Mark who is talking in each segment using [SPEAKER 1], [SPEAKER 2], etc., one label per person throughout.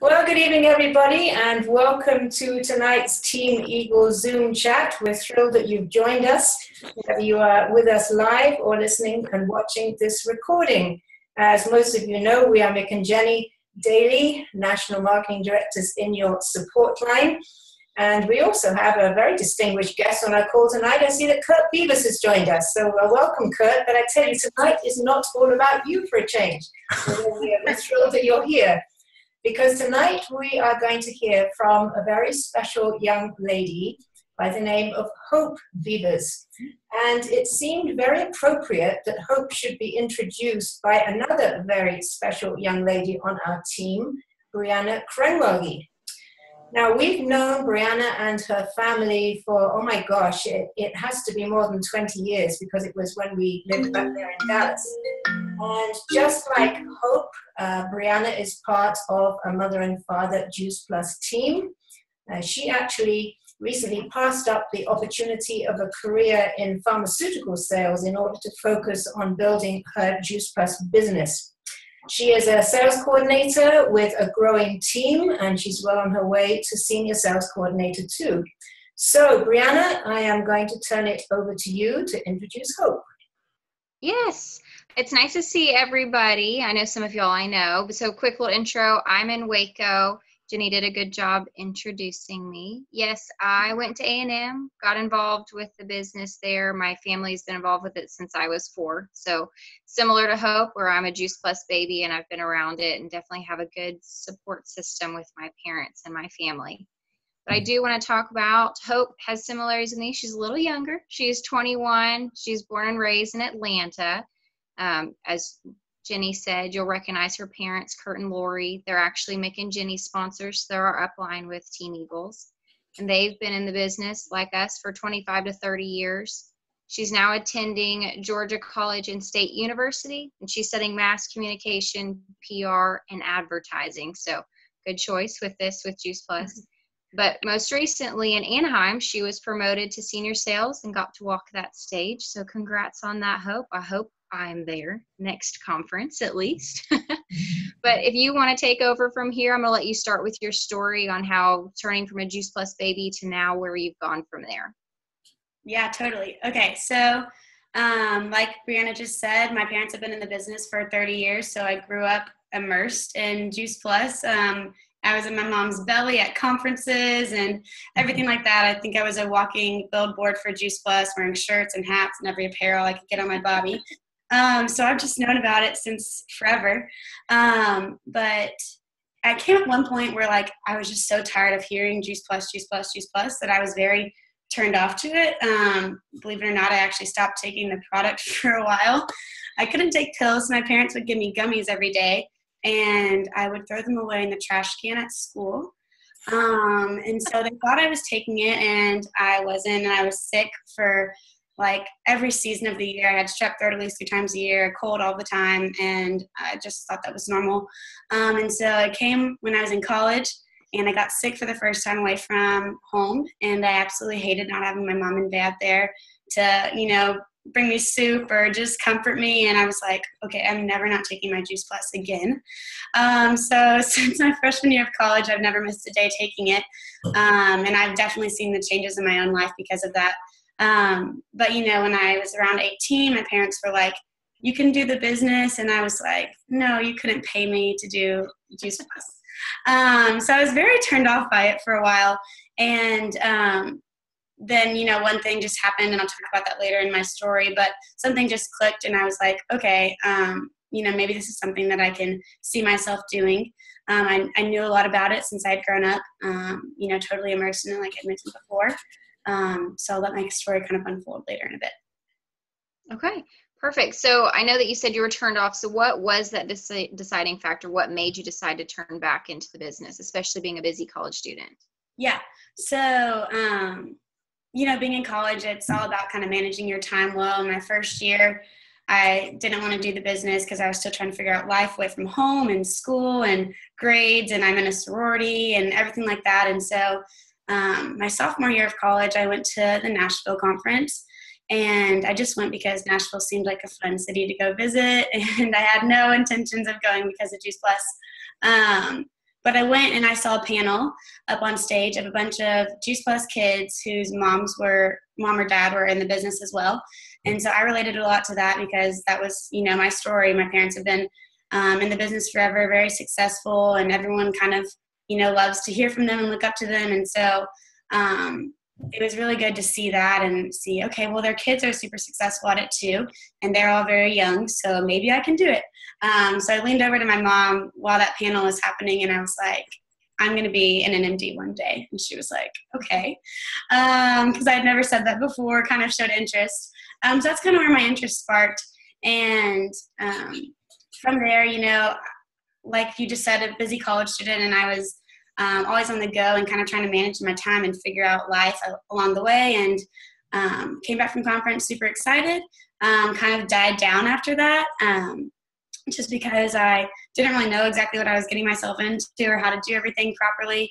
[SPEAKER 1] Well, good evening, everybody, and welcome to tonight's Team Eagle Zoom chat. We're thrilled that you've joined us, whether you are with us live or listening and watching this recording. As most of you know, we are Mick and Jenny Daly, National Marketing Directors in your support line. And we also have a very distinguished guest on our call tonight. I see that Kurt Beavers has joined us. So welcome, Kurt. But I tell you, tonight is not all about you for a change. We're thrilled that you're here. Because tonight we are going to hear from a very special young lady by the name of Hope Beavers. And it seemed very appropriate that Hope should be introduced by another very special young lady on our team, Brianna Crenwelge. Now, we've known Brianna and her family for, oh my gosh, it has to be more than 20 years because it was when we lived back there in Dallas. And just like Hope, Brianna is part of a mother and father Juice Plus team. She actually recently passed up the opportunity of a career in pharmaceutical sales in order to focus on building her Juice Plus business. She is a sales coordinator with a growing team, and she's well on her way to senior sales coordinator too. So, Brianna, I am going to turn it over to you to introduce Hope.
[SPEAKER 2] Yes, it's nice to see everybody. I know some of y'all I know, but so quick little intro. I'm in Waco. Jenny did a good job introducing me. Yes, I went to A&M, got involved with the business there. My family's been involved with it since I was 4. So similar to Hope, where I'm a Juice Plus baby and I've been around it and definitely have a good support system with my parents and my family. But I do want to talk about Hope has similarities in these. She's a little younger. She is 21. She's born and raised in Atlanta. As Jenny said, you'll recognize her parents, Kurt and Lori. They're actually Mick and Jenny sponsors. They're our upline with Team Eagles. And they've been in the business like us for 25 to 30 years. She's now attending Georgia College and State University, and she's studying mass communication, PR, and advertising. So good choice with this with Juice Plus. But most recently in Anaheim, she was promoted to senior sales and got to walk that stage. So congrats on that, Hope. I hope I'm there next conference at least. But if you want to take over from here, I'm going to let you start with your story on how turning from a Juice Plus baby to now where you've gone from there.
[SPEAKER 3] Yeah, totally. Okay, so like Brianna just said, my parents have been in the business for 30 years, so I grew up immersed in Juice Plus. I was in my mom's belly at conferences and everything like that. I think I was a walking billboard for Juice Plus, wearing shirts and hats and every apparel I could get on my body. So I've just known about it since forever. But I came at one point where like I was just so tired of hearing Juice Plus, Juice Plus, Juice Plus that I was very turned off to it. Believe it or not, I actually stopped taking the product for a while. I couldn't take pills. My parents would give me gummies every day, and I would throw them away in the trash can at school. And so they thought I was taking it, and I wasn't, and I was sick for like every season of the year. I had strep throat at least 3 times a year, cold all the time, and I just thought that was normal. And so it came when I was in college, and I got sick for the first time away from home, and I absolutely hated not having my mom and dad there to, bring me soup or just comfort me. And I was like, okay, I'm never not taking my Juice Plus again. So since my freshman year of college, I've never missed a day taking it. And I've definitely seen the changes in my own life because of that. But when I was around 18, my parents were like, you can do the business. And I was like, no, you couldn't pay me to do Juice Plus. So I was very turned off by it for a while. And then, one thing just happened, and I'll talk about that later in my story, but something just clicked, and I was like, okay, maybe this is something that I can see myself doing. I knew a lot about it since I'd grown up, totally immersed in it, like I mentioned before. So I'll let my story kind of unfold later in a bit.
[SPEAKER 2] Okay, perfect. So I know that you said you were turned off. So what was that deciding factor? What made you decide to turn back into the business, especially being a busy college student?
[SPEAKER 3] Yeah. So, being in college, it's all about kind of managing your time well. In my first year, I didn't want to do the business because I was still trying to figure out life away from home and school and grades, and I'm in a sorority and everything like that. And so my sophomore year of college, I went to the Nashville conference, and I just went because Nashville seemed like a fun city to go visit, and I had no intentions of going because of Juice Plus. But I went and I saw a panel up on stage of a bunch of Juice Plus kids whose mom or dad were in the business as well. And so I related a lot to that because that was, my story. My parents have been in the business forever, very successful, and everyone kind of, loves to hear from them and look up to them. And so it was really good to see that and see, okay, well, their kids are super successful at it too, and they're all very young, so maybe I can do it. So I leaned over to my mom while that panel was happening, and I was like, I'm going to be in an MD one day. And she was like, okay, because I had never said that before, kind of showed interest. So that's kind of where my interest sparked. And from there, like you just said, a busy college student, and I was always on the go and kind of trying to manage my time and figure out life along the way. And came back from conference super excited, kind of died down after that, just because I didn't really know exactly what I was getting myself into or how to do everything properly.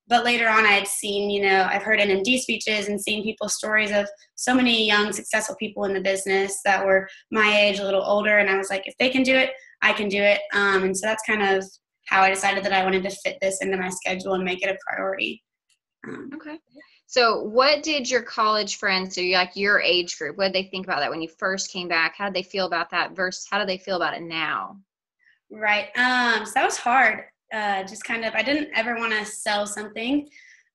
[SPEAKER 3] But later on I had seen, I've heard NMD speeches and seen people's stories of so many young, successful people in the business that were my age, a little older. And I was like, if they can do it, I can do it. And so that's kind of how I decided that I wanted to fit this into my schedule and make it a priority.
[SPEAKER 2] Okay. So what did your college friends, so like your age group, what did they think about that when you first came back? How did they feel about that versus how do they feel about it now?
[SPEAKER 3] Right. So that was hard. Just kind of, I didn't ever want to sell something.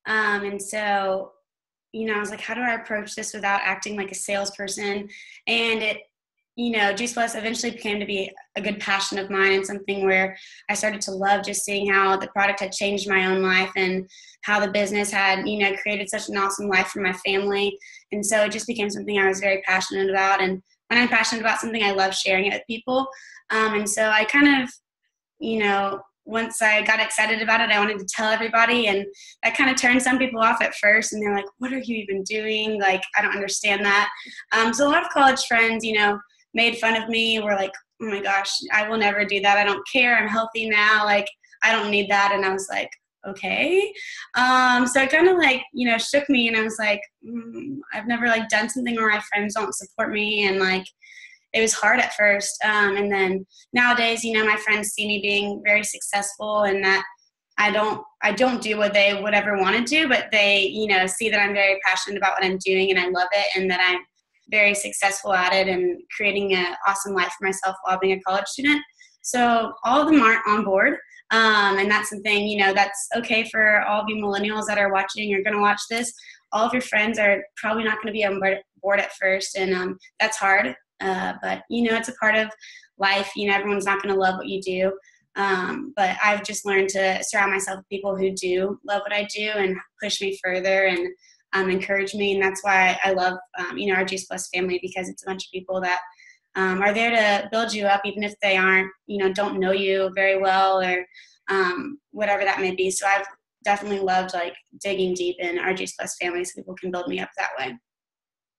[SPEAKER 3] And so, I was like, how do I approach this without acting like a salesperson? And it, Juice Plus eventually became to be a good passion of mine and something where I started to love just seeing how the product had changed my own life and how the business had, created such an awesome life for my family. And so it just became something I was very passionate about. And when I'm passionate about something, I love sharing it with people. And so I kind of, once I got excited about it, I wanted to tell everybody, and that kind of turned some people off at first, and they're like, what are you even doing? Like, I don't understand that. So a lot of college friends, made fun of me, were like, oh my gosh, I will never do that. I don't care. I'm healthy now. Like, I don't need that. And I was like, okay. So it kind of like, shook me, and I was like, I've never like done something where my friends don't support me. And like, it was hard at first. And then nowadays, my friends see me being very successful, and that I don't do what they would ever want to do, but they, see that I'm very passionate about what I'm doing and I love it, and that I'm very successful at it and creating an awesome life for myself while being a college student. So all of them aren't on board. And that's something, that's okay for all of you millennials that are watching or going to watch this. All of your friends are probably not going to be on board at first. And that's hard. But, it's a part of life. Everyone's not going to love what you do. But I've just learned to surround myself with people who do love what I do and push me further and encourage me. And that's why I love, our Juice Plus family, because it's a bunch of people that are there to build you up, even if they aren't, don't know you very well or whatever that may be. So I've definitely loved like digging deep in our Juice Plus family so people can build me up that way.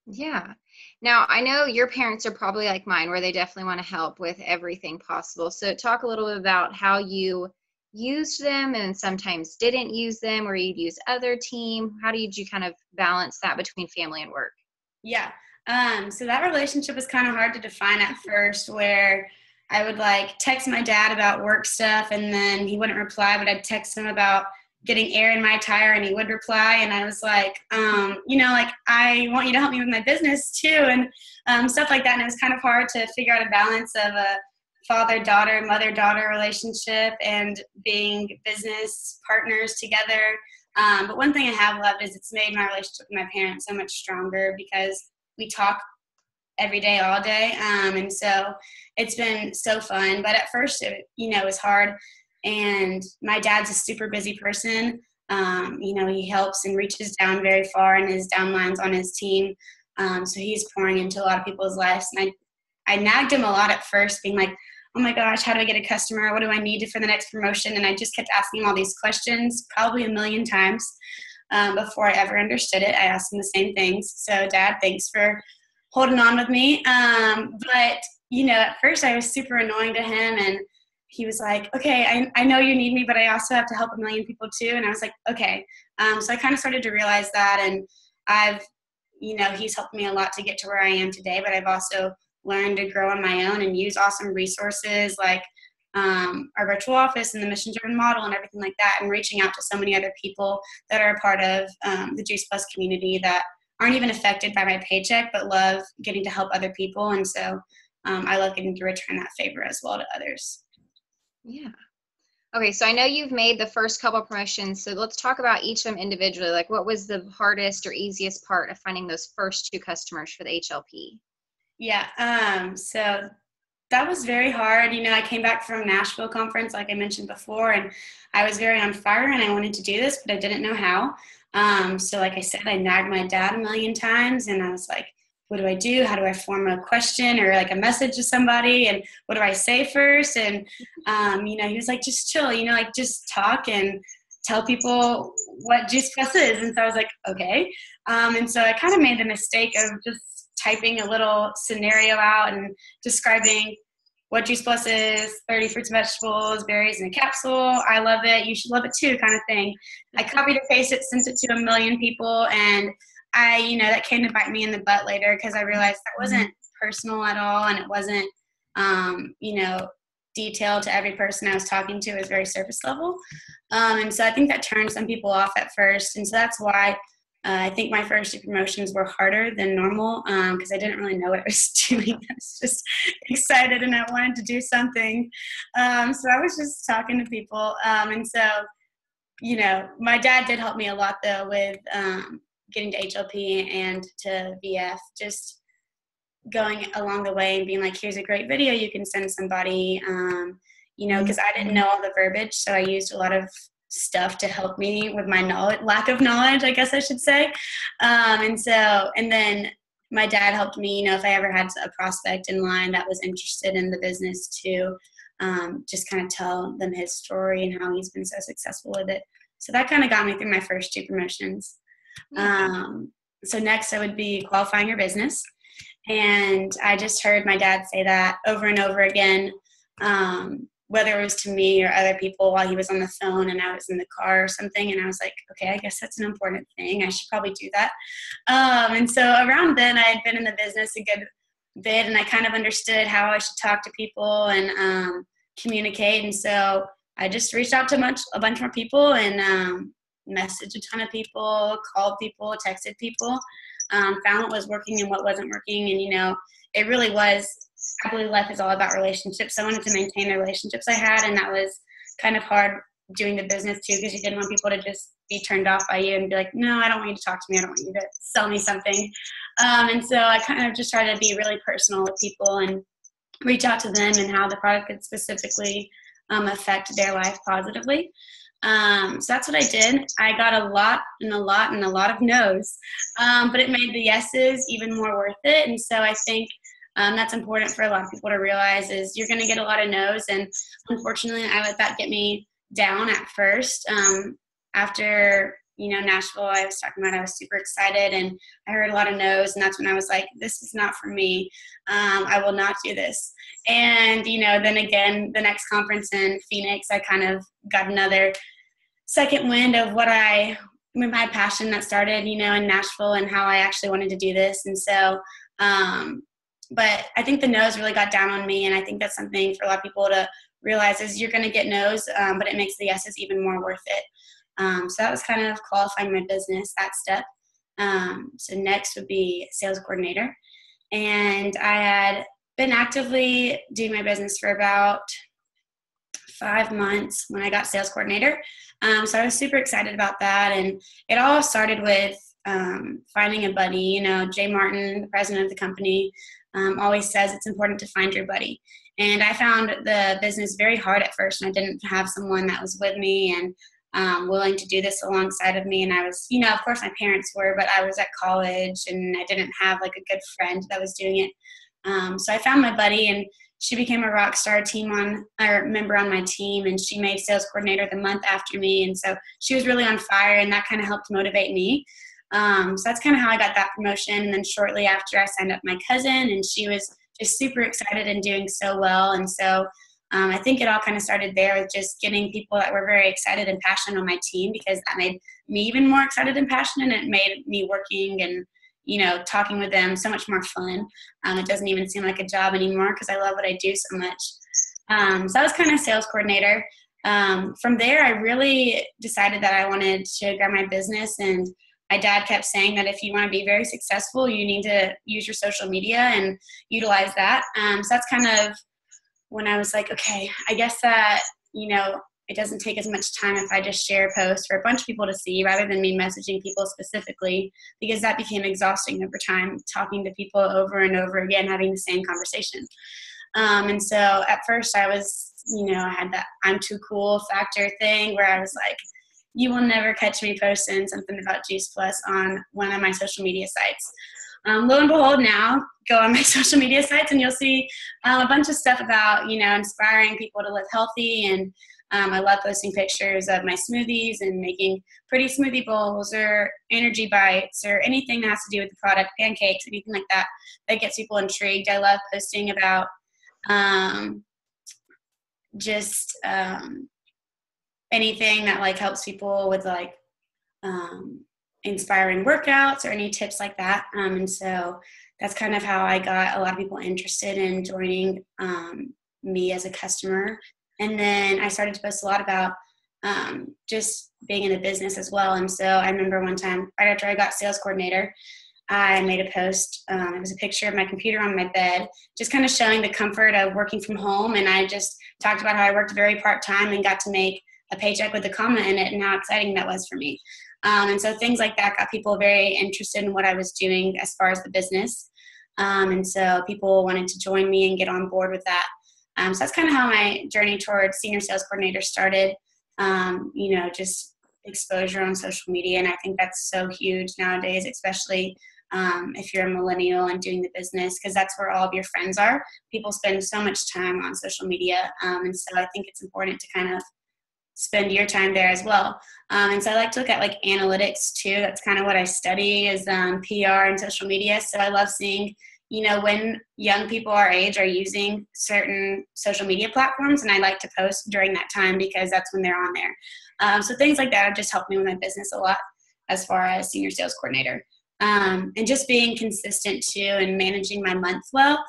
[SPEAKER 2] Yeah. Now, I know your parents are probably like mine, where they definitely want to help with everything possible. So talk a little bit about how you used them and sometimes didn't use them, or you'd use other team. How did you kind of balance that between family and work?
[SPEAKER 3] Yeah. So that relationship was kind of hard to define at first, where I would like text my dad about work stuff and then he wouldn't reply, but I'd text him about getting air in my tire and he would reply. And I was like, like, I want you to help me with my business too. And stuff like that. And it was kind of hard to figure out a balance of a father-daughter, mother-daughter relationship and being business partners together. But one thing I have loved is it's made my relationship with my parents so much stronger because we talk every day, all day. And so it's been so fun. But at first, it was hard. And my dad's a super busy person. He helps and reaches down very far in his downlines on his team. So he's pouring into a lot of people's lives. And I nagged him a lot at first, being like, oh my gosh, how do I get a customer? What do I need for the next promotion? And I just kept asking him all these questions, probably a million times before I ever understood it. I asked him the same things. So Dad, thanks for holding on with me. But, at first I was super annoying to him, and he was like, okay, I know you need me, but I also have to help a million people too. And I was like, okay. So I kind of started to realize that, and I've, he's helped me a lot to get to where I am today, but I've also learned to grow on my own and use awesome resources like our virtual office and the mission-driven model and everything like that, and reaching out to so many other people that are a part of the Juice Plus community that aren't even affected by my paycheck, but love getting to help other people. And so I love getting to return that favor as well to others.
[SPEAKER 2] Yeah. Okay, so I know you've made the first couple promotions, so let's talk about each of them individually. Like, what was the hardest or easiest part of finding those first 2 customers for the HLP?
[SPEAKER 3] Yeah, so that was very hard. I came back from Nashville conference, like I mentioned before, and I was very on fire and I wanted to do this, but I didn't know how. So like I said, I nagged my dad a million times, and I was like, what do I do? How do I form a question or like a message to somebody? And what do I say first? And, he was like, just chill, like just talk and tell people what Juice Plus is. And so I was like, okay. And so I kind of made the mistake of just typing a little scenario out and describing what Juice Plus is, 30 fruits and vegetables, berries in a capsule. I love it. You should love it too, kind of thing. I copied and pasted it, sent it to a million people, and that came to bite me in the butt later because I realized that wasn't personal at all, and it wasn't, detailed to every person I was talking to. It was very surface level. And so I think that turned some people off at first. And so that's why I think my first 2 promotions were harder than normal because I didn't really know what I was doing. I was just excited and I wanted to do something. So I was just talking to people. And so, my dad did help me a lot, though, with getting to HLP and to VF, just going along the way and being like, here's a great video you can send somebody, because I didn't know all the verbiage. So I used a lot of stuff to help me with my lack of knowledge, I guess I should say. And then my dad helped me, if I ever had a prospect in line that was interested in the business, to just kind of tell them his story and how he's been so successful with it. So that kind of got me through my first 2 promotions. So next I would be qualifying your business. And I just heard my dad say that over and over again, whether it was to me or other people while he was on the phone and I was in the car or something. And I was like, okay, I guess that's an important thing. I should probably do that. And so around then I had been in the business a good bit, and I kind of understood how I should talk to people and communicate. And so I just reached out to a bunch more people and messaged a ton of people, called people, texted people, found what was working and what wasn't working. And, it really was, I believe life is all about relationships. I wanted to maintain the relationships I had, and that was kind of hard doing the business too, because you didn't want people to just be turned off by you and be like, no, I don't want you to talk to me. I don't want you to sell me something. And so I kind of just tried to be really personal with people and reach out to them and how the product could specifically affect their life positively. So that's what I did. I got a lot of no's, but it made the yeses even more worth it. And so I think that's important for a lot of people to realize is you're going to get a lot of no's. And unfortunately, I let that get me down at first. After, Nashville, I was talking about, I was super excited and I heard a lot of no's. And that's when I was like, this is not for me. I will not do this. And, then again, the next conference in Phoenix, I kind of got another second wind of my passion that started, in Nashville and how I actually wanted to do this. And so, but I think the no's really got down on me. And I think that's something for a lot of people to realize is you're going to get no's, but it makes the yeses even more worth it. So that was kind of qualifying my business, that step. So next would be sales coordinator. And I had been actively doing my business for about 5 months when I got sales coordinator. So I was super excited about that. And it all started with finding a buddy. Jay Martin, the president of the company, always says it's important to find your buddy. And I found the business very hard at first, and I didn't have someone that was with me and willing to do this alongside of me. And I was, of course my parents were, but I was at college and I didn't have like a good friend that was doing it. So I found my buddy, and she became a rock star member on my team, and she made sales coordinator the month after me. And so she was really on fire, and that kind of helped motivate me. So that's kind of how I got that promotion. And then shortly after, I signed up my cousin, and she was just super excited and doing so well. And so I think it all kind of started there with just getting people that were very excited and passionate on my team, because that made me even more excited and passionate. And it made me working and talking with them so much more fun. It doesn't even seem like a job anymore because I love what I do so much. So I was kind of sales coordinator. From there, I really decided that I wanted to grow my business, and my dad kept saying that if you want to be very successful, you need to use your social media and utilize that. So that's kind of when I was like, okay, I guess that, it doesn't take as much time if I just share a post for a bunch of people to see rather than me messaging people specifically, because that became exhausting over time, talking to people over and over again, having the same conversation. And so at first I was, I had that I'm too cool factor thing where I was like, you will never catch me posting something about Juice Plus on one of my social media sites. Lo and behold, now go on my social media sites and you'll see a bunch of stuff about, inspiring people to live healthy. And I love posting pictures of my smoothies and making pretty smoothie bowls or energy bites or anything that has to do with the product, pancakes, anything like that, that gets people intrigued. I love posting about anything that like helps people with like inspiring workouts or any tips like that. And so that's kind of how I got a lot of people interested in joining me as a customer. And then I started to post a lot about just being in the business as well. And so I remember one time right after I got sales coordinator, I made a post. It was a picture of my computer on my bed, just kind of showing the comfort of working from home. And I just talked about how I worked very part-time and got to make a paycheck with a comma in it and how exciting that was for me. And so things like that got people very interested in what I was doing as far as the business. And so people wanted to join me and get on board with that. So that's kind of how my journey towards senior sales coordinator started, just exposure on social media. And I think that's so huge nowadays, especially if you're a millennial and doing the business, because that's where all of your friends are. People spend so much time on social media. And so I think it's important to kind of spend your time there as well. And so I like to look at like analytics too. That's kind of what I study is PR and social media. So I love seeing, when young people our age are using certain social media platforms, and I like to post during that time because that's when they're on there. So things like that have just helped me with my business a lot as far as senior sales coordinator. And just being consistent too and managing my month well.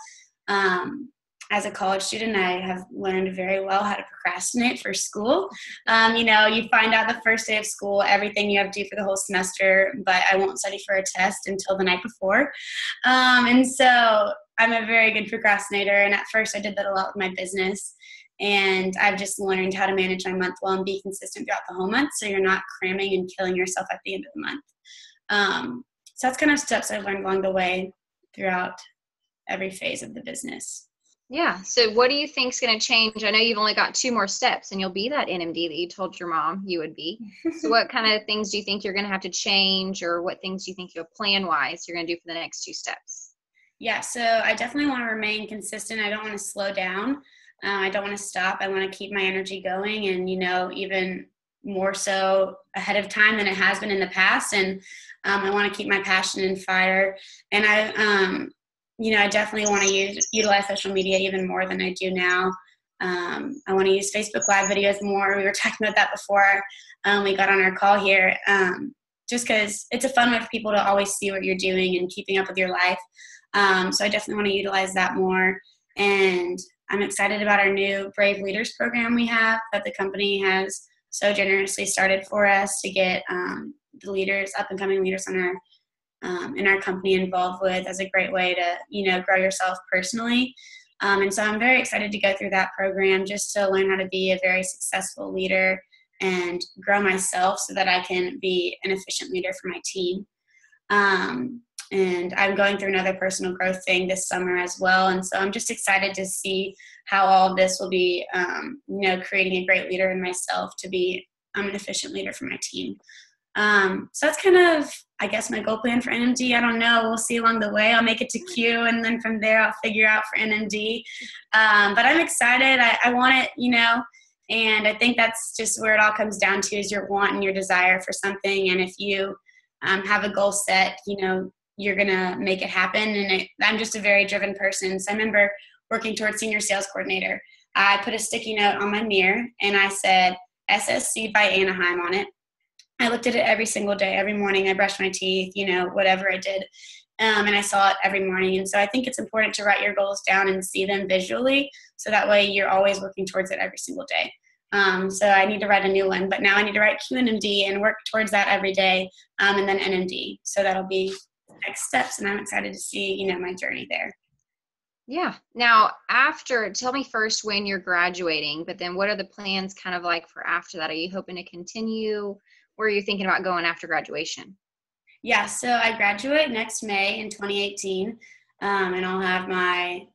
[SPEAKER 3] As a college student, I have learned very well how to procrastinate for school. You find out the first day of school, everything you have to do for the whole semester, but I won't study for a test until the night before. And so I'm a very good procrastinator. And at first I did that a lot with my business. And I've just learned how to manage my month well and be consistent throughout the whole month so you're not cramming and killing yourself at the end of the month. So that's kind of steps I've learned along the way throughout every phase of the business.
[SPEAKER 2] Yeah. So what do you think is going to change? I know you've only got 2 more steps and you'll be that NMD that you told your mom you would be. So what kind of things do you think you're going to have to change, or what things do you think you'll plan-wise you're going to do for the next 2 steps?
[SPEAKER 3] Yeah. So I definitely want to remain consistent. I don't want to slow down. I don't want to stop. I want to keep my energy going and, even more so ahead of time than it has been in the past. And I want to keep my passion and fire. And I definitely want to utilize social media even more than I do now. I want to use Facebook Live videos more. We were talking about that before we got on our call here, just because it's a fun way for people to always see what you're doing and keeping up with your life. So I definitely want to utilize that more. And I'm excited about our new Brave Leaders program we have that the company has so generously started for us to get the leaders, up-and-coming leaders in our company involved with as a great way to, grow yourself personally. And so I'm very excited to go through that program just to learn how to be a very successful leader and grow myself so that I can be an efficient leader for my team. And I'm going through another personal growth thing this summer as well. And so I'm just excited to see how all of this will be, creating a great leader in myself to be an efficient leader for my team. So that's kind of, I guess, my goal plan for NMD. I don't know. We'll see along the way. I'll make it to Q, and then from there I'll figure out for NMD. But I'm excited. I want it, and I think that's just where it all comes down to is your want and your desire for something. And if you have a goal set, you're going to make it happen. And I'm just a very driven person. So I remember working towards senior sales coordinator. I put a sticky note on my mirror, and I said SSC by Anaheim on it. I looked at it every single day, every morning. I brushed my teeth, whatever I did. And I saw it every morning. And so I think it's important to write your goals down and see them visually. So that way you're always working towards it every single day. So I need to write a new one, but now I need to write QNMD and work towards that every day. And then NMD. So that'll be next steps. And I'm excited to see, my journey there.
[SPEAKER 2] Yeah. Now, tell me first when you're graduating, but then what are the plans kind of like for after that? Are you hoping to continue? Where are you thinking about going after graduation?
[SPEAKER 3] Yeah, so I graduate next May in 2018, and I'll have my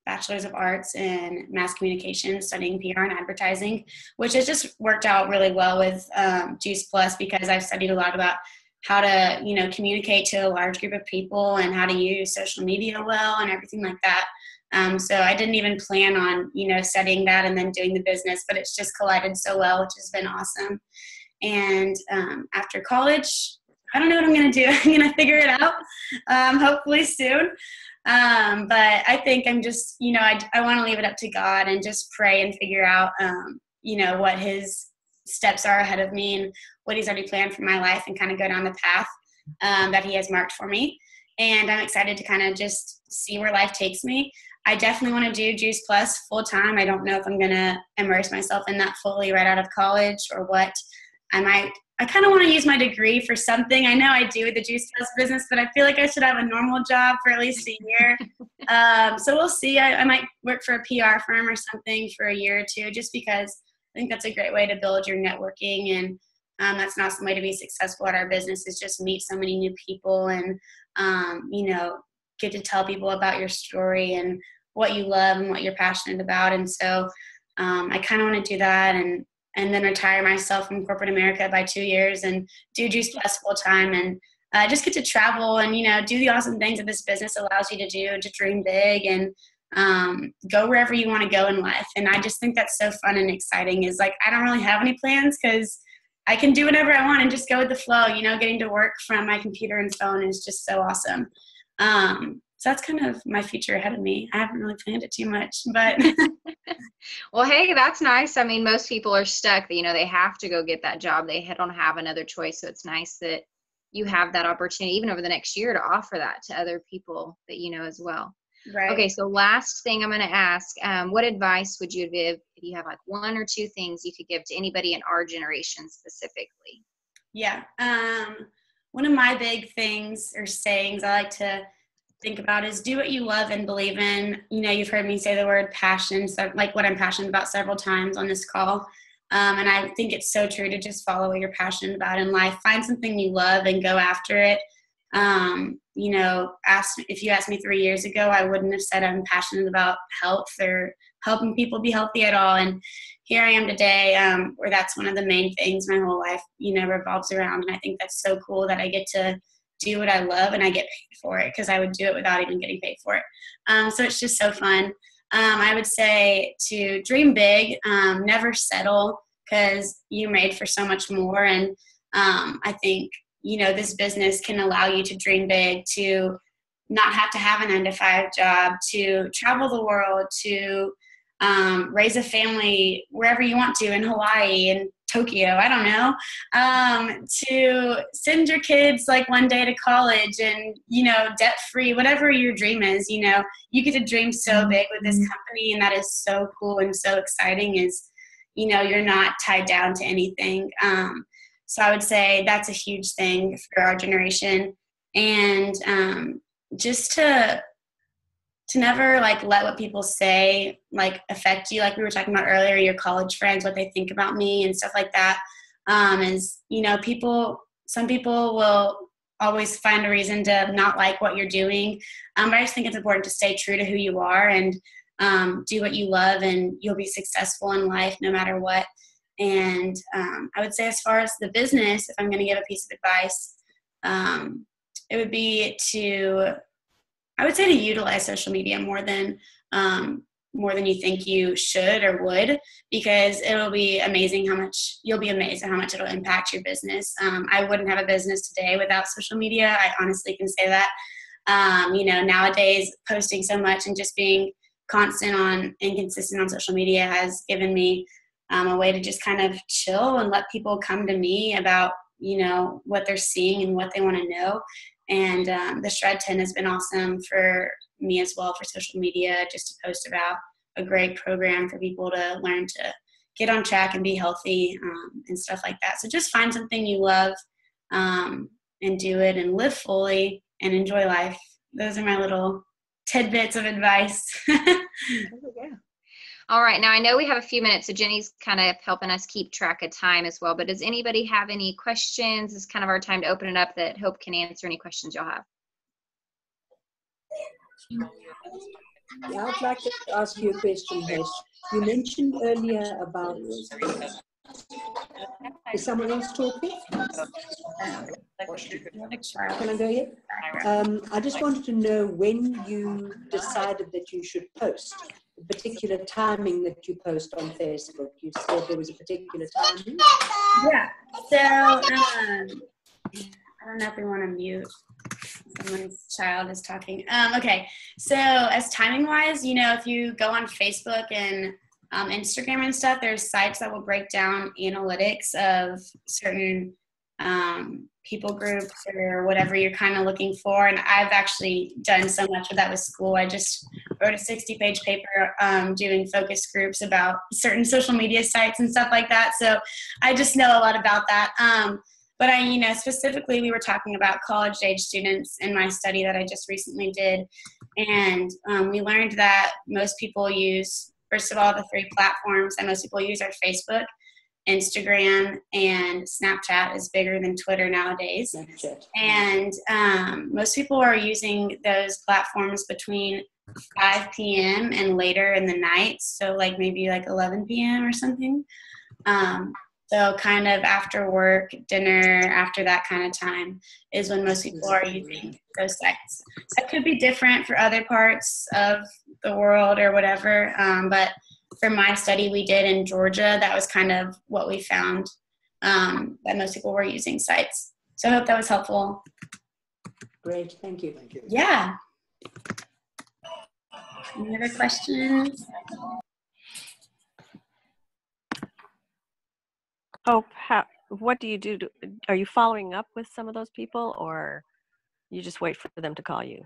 [SPEAKER 3] Bachelor's of Arts in Mass Communication, studying PR and advertising, which has just worked out really well with Juice Plus, because I've studied a lot about how to, communicate to a large group of people and how to use social media well and everything like that. So I didn't even plan on, studying that and then doing the business, but it's just collided so well, which has been awesome. And after college, I don't know what I'm going to do. I'm going to figure it out, hopefully soon. But I think I'm just, I want to leave it up to God and just pray and figure out, what his steps are ahead of me and what he's already planned for my life, and kind of go down the path that he has marked for me. And I'm excited to kind of just see where life takes me. I definitely want to do Juice Plus full time. I don't know if I'm going to immerse myself in that fully right out of college or what. I kind of want to use my degree for something. I know I do with the Juice Plus business, but I feel like I should have a normal job for at least a year. So we'll see. I might work for a PR firm or something for a year or two, just because I think that's a great way to build your networking. And that's an awesome way to be successful at our business, is just meet so many new people and, get to tell people about your story and what you love and what you're passionate about. And so I kind of want to do that and then retire myself from corporate America by 2 years and do Juice Plus full time, and just get to travel and, do the awesome things that this business allows you to do, to dream big and go wherever you want to go in life. And I just think that's so fun and exciting. Is like, I don't really have any plans, because I can do whatever I want and just go with the flow. Getting to work from my computer and phone is just so awesome. So that's kind of my future ahead of me. I haven't really planned it too much, but.
[SPEAKER 2] Well, hey, that's nice. I mean, most people are stuck. They have to go get that job. They don't have another choice. So it's nice that you have that opportunity, even over the next year, to offer that to other people that you know as well.
[SPEAKER 3] Right.
[SPEAKER 2] Okay, so last thing I'm going to ask, what advice would you give if you have like one or two things you could give to anybody in our generation specifically?
[SPEAKER 3] Yeah. One of my big things or sayings I like to think about is do what you love and believe in. You've heard me say the word passion, so like what I'm passionate about several times on this call. And I think it's so true to just follow what you're passionate about in life. Find something you love and go after it. If you asked me 3 years ago, I wouldn't have said I'm passionate about health or helping people be healthy at all. And here I am today, where that's one of the main things my whole life, revolves around. And I think that's so cool that I get to do what I love and I get paid for it, because I would do it without even getting paid for it. So it's just so fun. I would say to dream big, never settle, because you're made for so much more. And I think, this business can allow you to dream big, to not have to have a 9-to-5 job, to travel the world, to raise a family wherever you want to, in Hawaii and Tokyo, I don't know, to send your kids like one day to college and, debt free, whatever your dream is, you get to dream so big with this company. And that is so cool and so exciting, is, you're not tied down to anything. So I would say that's a huge thing for our generation. And just to never like let what people say like affect you, like we were talking about earlier, your college friends, what they think about me and stuff like that. Is some people will always find a reason to not like what you're doing, but I just think it's important to stay true to who you are and do what you love, and you'll be successful in life no matter what. And I would say, as far as the business, if I'm going to give a piece of advice, it would be to utilize social media more than you think you should or would, because you'll be amazed at how much it'll impact your business. I wouldn't have a business today without social media. I honestly can say that. Nowadays, posting so much and just being constant on and consistent on social media has given me a way to just kind of chill and let people come to me about, what they're seeing and what they want to know. And the Shred 10 has been awesome for me as well for social media, just to post about a great program for people to learn to get on track and be healthy and stuff like that. So just find something you love and do it and live fully and enjoy life. Those are my little tidbits of advice.
[SPEAKER 2] Yeah. All right. Now, I know we have a few minutes, so Jenny's kind of helping us keep track of time as well. But does anybody have any questions? It's kind of our time to open it up that Hope can answer any questions y'all have.
[SPEAKER 4] Yeah, I'd like to ask you a question, Host. You mentioned earlier about... Is someone else talking? Can I go yet? I just wanted to know when you decided that you should post, the particular timing that you post on Facebook. You said there was a particular timing?
[SPEAKER 3] Yeah. So, I don't know if we want to mute. Someone's child is talking. Okay. So as timing wise, if you go on Facebook and Instagram and stuff, there's sites that will break down analytics of certain people groups or whatever you're kind of looking for. And I've actually done so much of that with school. I just wrote a 60-page paper doing focus groups about certain social media sites and stuff like that. So I just know a lot about that. But specifically we were talking about college-age students in my study that I just recently did. And we learned that most people use, first of all, the 3 platforms that most people use are Facebook, Instagram, and Snapchat is bigger than Twitter nowadays. And most people are using those platforms between 5 p.m. and later in the night. So maybe 11 p.m. or something. So kind of after work, dinner, after that kind of time is when most people are using those sites. That could be different for other parts of the world or whatever. But for my study we did in Georgia, that was kind of what we found, that most people were using sites. So I hope that was helpful.
[SPEAKER 4] Great, thank you. Thank you.
[SPEAKER 3] Yeah. Any other questions?
[SPEAKER 5] Hope, what do you do? Are you following up with some of those people, or you just wait for them to call you?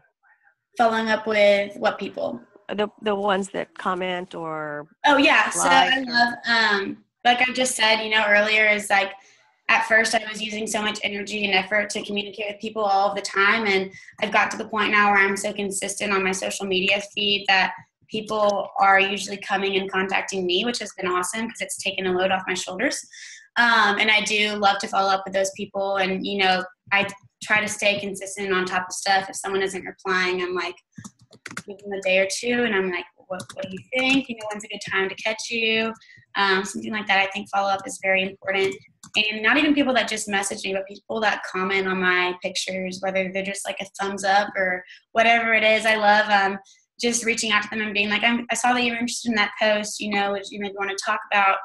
[SPEAKER 3] Following up with what people?
[SPEAKER 5] The ones that comment or...
[SPEAKER 3] Oh, yeah. So I love, like I just said, earlier, is at first I was using so much energy and effort to communicate with people all of the time. And I've got to the point now where I'm so consistent on my social media feed that people are usually coming and contacting me, which has been awesome because it's taken a load off my shoulders. And I do love to follow up with those people. And, I try to stay consistent on top of stuff. If someone isn't replying, I'm give them a day or two, and I'm what do you think? When's a good time to catch you? Something like that. I think follow-up is very important. And not even people that just message me, but people that comment on my pictures, whether they're just a thumbs up or whatever it is. I love just reaching out to them and being I saw that you were interested in that post, would you maybe want to talk about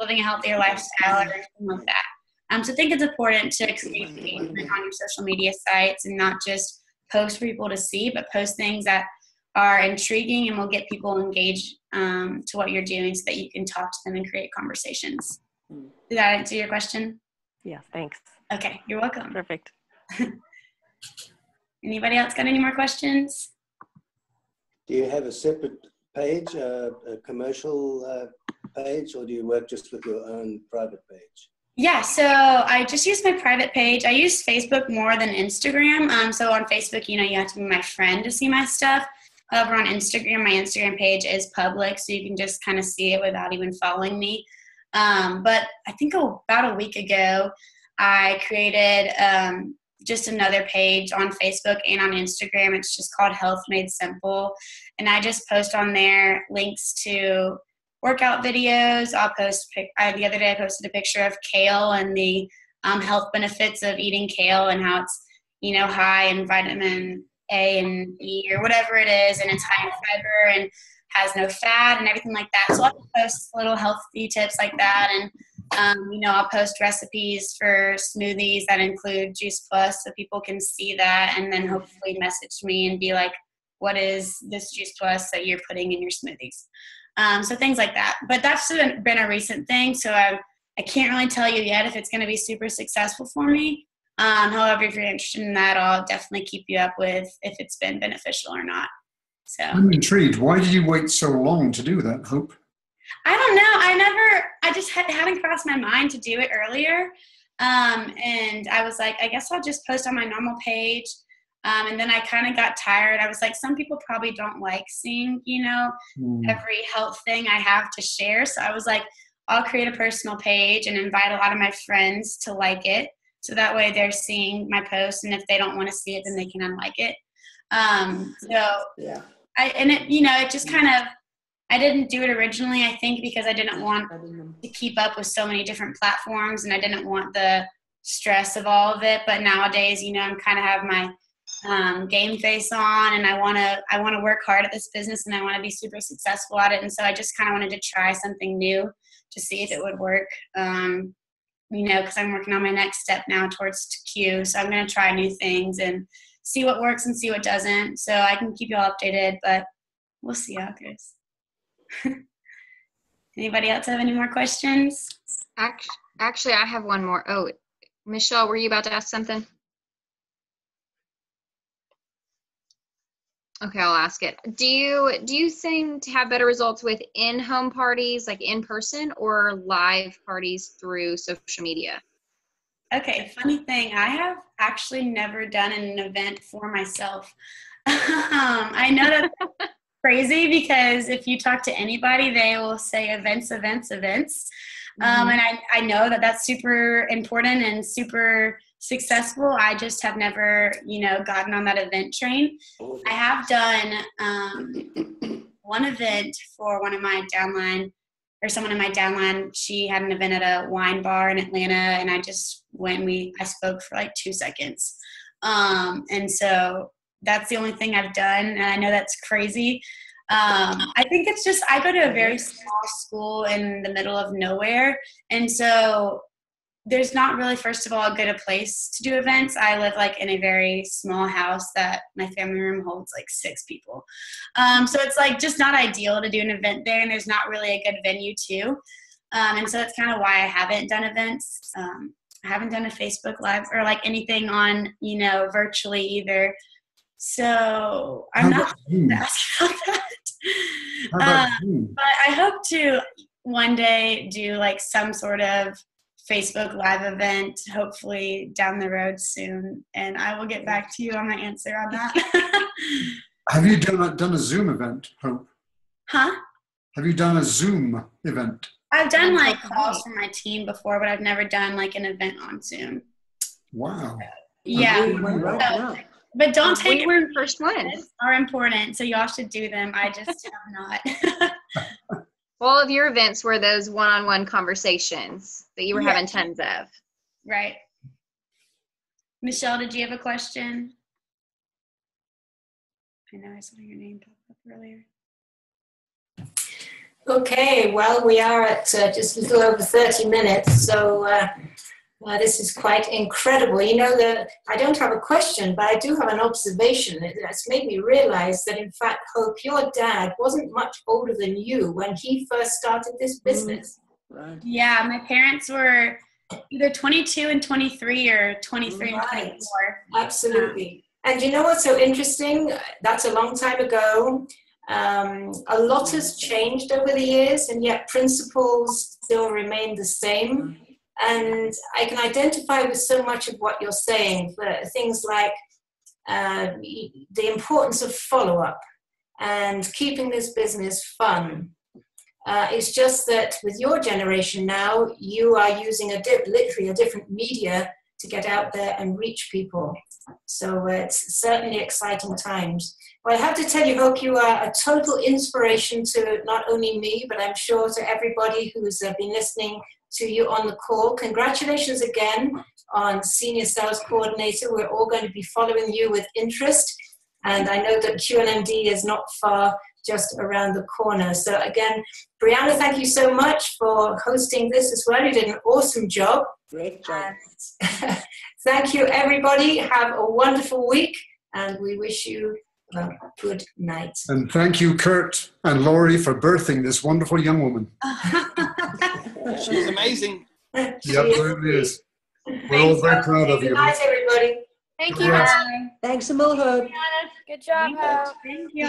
[SPEAKER 3] living a healthier lifestyle or anything like that. So I think it's important to create engagement on your social media sites and not just post for people to see, but post things that are intriguing and will get people engaged to what you're doing so that you can talk to them and create conversations. Did that answer your question?
[SPEAKER 5] Yeah, thanks.
[SPEAKER 3] Okay, you're welcome.
[SPEAKER 5] Perfect.
[SPEAKER 3] Anybody else got any more questions?
[SPEAKER 6] Do you have a separate page, a commercial page, or do you work just with your own private page?
[SPEAKER 3] Yeah, so I just use my private page. I use Facebook more than Instagram. So on Facebook, you have to be my friend to see my stuff. However, on Instagram, my Instagram page is public, so you can just kind of see it without even following me. But I think about a week ago, I created just another page on Facebook and on Instagram. It's just called Health Made Simple. And I just post on there links to workout videos. I'll post, the other day I posted a picture of kale and the health benefits of eating kale and how it's, high in vitamin A and E or whatever it is, and it's high in fiber and has no fat and everything like that. So I'll post little healthy tips like that. And, I'll post recipes for smoothies that include Juice Plus so people can see that and then hopefully message me and be like, what is this Juice Plus that you're putting in your smoothies? So things like that. But that's been a recent thing. So I can't really tell you yet if it's going to be super successful for me. However, if you're interested in that, I'll definitely keep you up with if it's been beneficial or not. So
[SPEAKER 7] I'm intrigued. Why did you wait so long to do that, Hope?
[SPEAKER 3] I don't know. I just hadn't crossed my mind to do it earlier. And I was like, I guess I'll just post on my normal page. And then I kind of got tired. I was like, some people probably don't like seeing, every health thing I have to share. So I was like, I'll create a personal page and invite a lot of my friends to like it. So that way they're seeing my post. And if they don't want to see it, then they can unlike it. It just kind of, I didn't do it originally, I think, because I didn't want to keep up with so many different platforms and I didn't want the stress of all of it. But nowadays, I'm kind of have my game face on and I want to work hard at this business and I want to be super successful at it. And so I just kind of wanted to try something new to see if it would work, because I'm working on my next step now towards Q. So I'm going to try new things and see what works and see what doesn't. So I can keep you all updated, but we'll see how it goes. Anybody else have any more questions?
[SPEAKER 2] Actually, I have one more. Oh, Michelle, were you about to ask something? Okay, I'll ask it. Do you seem to have better results with in-home parties, like in person, or live parties through social media?
[SPEAKER 3] Okay, funny thing, I have actually never done an event for myself. I know that's crazy because if you talk to anybody, they will say events. Mm-hmm. And I know that that's super important and super successful. I just have never, gotten on that event train. I have done one event for one of my downline, or someone in my downline. She had an event at a wine bar in Atlanta, and I just went. I spoke for like 2 seconds, and so that's the only thing I've done. And I know that's crazy. I think it's just I go to a very small school in the middle of nowhere, and so there's not really, first of all, a good place to do events. I live like in a very small house that my family room holds like 6 people. So it's like just not ideal to do an event there, and there's not really a good venue too. And so that's kind of why I haven't done events. I haven't done a Facebook Live or like anything on, virtually either. So I'm not ask about that. But I hope to one day do like some sort of Facebook Live event, hopefully down the road soon, and I will get back to you on my answer on that.
[SPEAKER 7] Have you done a Zoom event, Hope?
[SPEAKER 3] Huh?
[SPEAKER 7] Have you done a Zoom event?
[SPEAKER 3] I've done like calls from my team before, but I've never done like an event on Zoom. Wow. Yeah. But don't take
[SPEAKER 2] we were first ones.
[SPEAKER 3] Are important, so y'all should do them. I just have not.
[SPEAKER 2] All of your events were those one-on-one conversations that you were having tons of.
[SPEAKER 3] Right. Michelle, did you have a question? I know I saw your name pop up earlier.
[SPEAKER 1] Okay, well, we are at just a little over 30 minutes, so this is quite incredible. That I don't have a question, but I do have an observation that's made me realize that, in fact, Hope, your dad wasn't much older than you when he first started this business.
[SPEAKER 3] Right. Yeah, my parents were either 22 and 23 or 23 and 24.
[SPEAKER 1] Absolutely. And you know what's so interesting? That's a long time ago. A lot has changed over the years, and yet principles still remain the same. And I can identify with so much of what you're saying, for things like the importance of follow-up and keeping this business fun. It's just that with your generation now, you are using literally a different media to get out there and reach people. So it's certainly exciting times. Well, I have to tell you, Hope, you are a total inspiration to not only me, but I'm sure to everybody who's been listening to you on the call. Congratulations again on Senior Sales Coordinator. We're all going to be following you with interest. And I know that QNMD is not far, just around the corner. So again, Brianna, thank you so much for hosting this as well. You did an awesome job.
[SPEAKER 4] Great job.
[SPEAKER 1] Thank you, everybody. Have a wonderful week, and we wish you a good night.
[SPEAKER 7] And thank you, Kurt and Laurie, for birthing this wonderful young woman.
[SPEAKER 8] She's amazing.
[SPEAKER 7] She absolutely is. We're all very proud of
[SPEAKER 1] Good
[SPEAKER 7] you.
[SPEAKER 1] night, everybody.
[SPEAKER 8] Thank you.
[SPEAKER 7] Congrats.
[SPEAKER 8] Brianna.
[SPEAKER 4] Thanks a mil, Herb.
[SPEAKER 8] Good job, Hope.
[SPEAKER 3] Thank you.